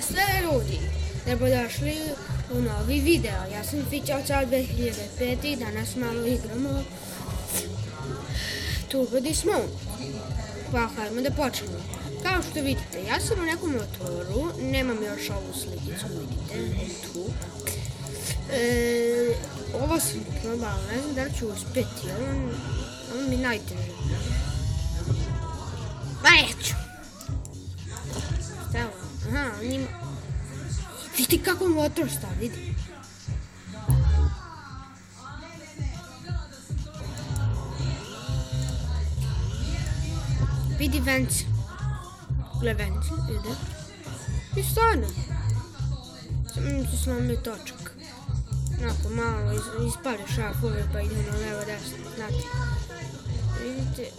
sve ljudi, dobrodošli u novi video. Ja sam Fićoca 2005 i danas malo igramo Turbo Dismount. Pa hajmo da počnemo. Kao što vidite, ja sam u nekom motoru, nemam još ovu slikicu, vidite, tu. Ovo sam probala, ne znam da li ću uspjeti, on mi najteže. Ma neću. Stava, aha, on ima... Vidi kako motor stav, vidi. Vidi vence. Gle vence, ide. I stvarno. Sam se slomio točak. Onako malo ispali šafove pa ide na levo desno, znate. Vidite.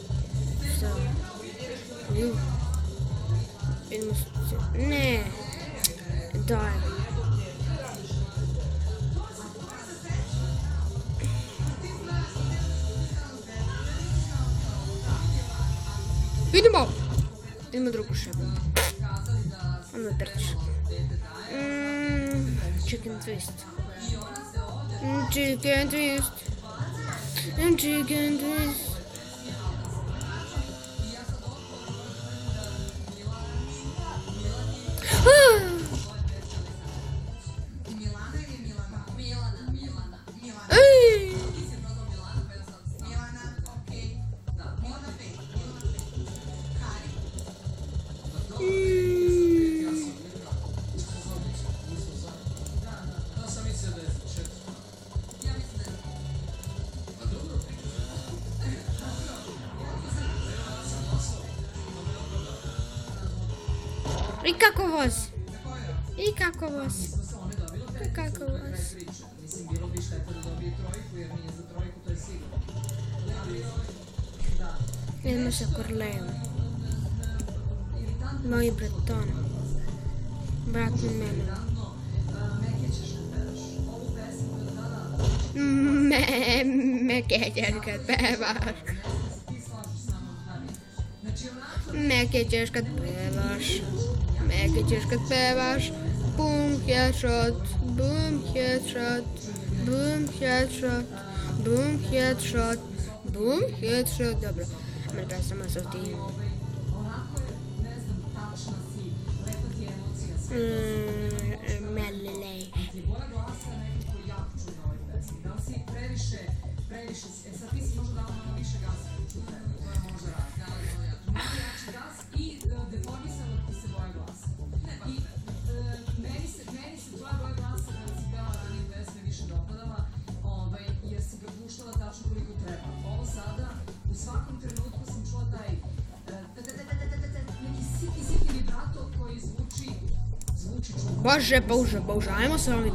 Stava. Idemo se... Ne. Daj. Idemo! Idemo drugu šebu. Onda trčiš. Chicken twist. Chicken twist. Chicken twist. I kako vozi? I kako vozi? I kako vozi? Idemo sa Corleom. Moji Bretonom. Bratnim menom. Meke kad pevaš. Meke ćeš kad pevaš. Meke ćeš kad pevaš. Boom, headshot, boom, headshot, boom, headshot, boom, headshot, boom, headshot. Dobro, mrka samo sa tim. Melilej. Bože, ajmo sa ovim.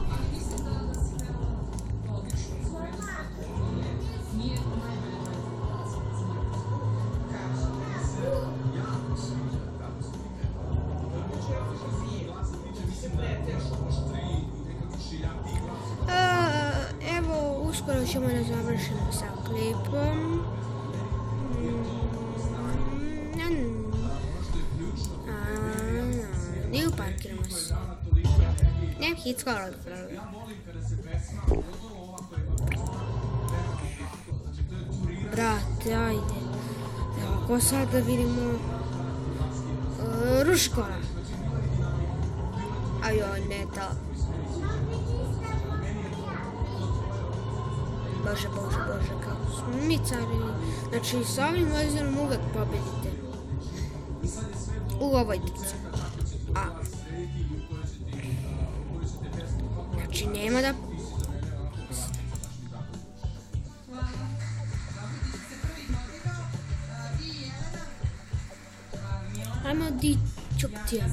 Evo, uskoro ćemo da završimo sa klipom. I uparkiramo se. Ne, hit skoro odpravljamo. Brate, ajde. Evo, sad da vidimo... Ruškola. Ajoj, ne to. Bože, kako smo mi carini. Znači, s ovim vozinom uvek pobedite. U ovoj trci. Znači, nema da... Ajmo di čuktijam.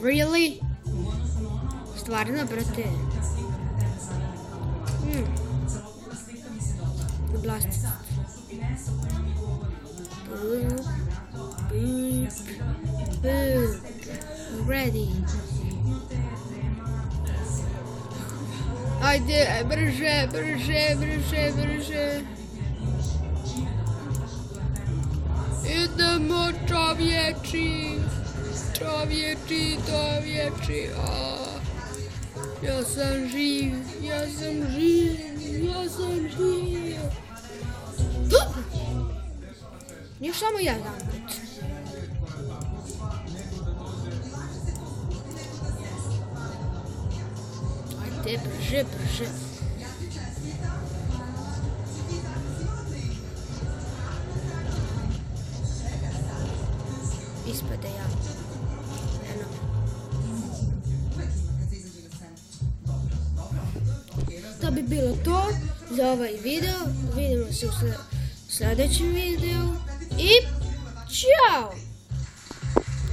Really? Stvarno, brate? Blast. ready. Ajde, brže, brže, brže, brže. Idemo, čovječi. Čovječi, čovječi. Ja sam živ, ja sam živ, ja sam živ. Dobro. Još samo jedan put. Ajde, brže, brže. Ispade ja. Eno. To bi bilo to za ovaj video. Vidimo se u sljedećem videu. I čao!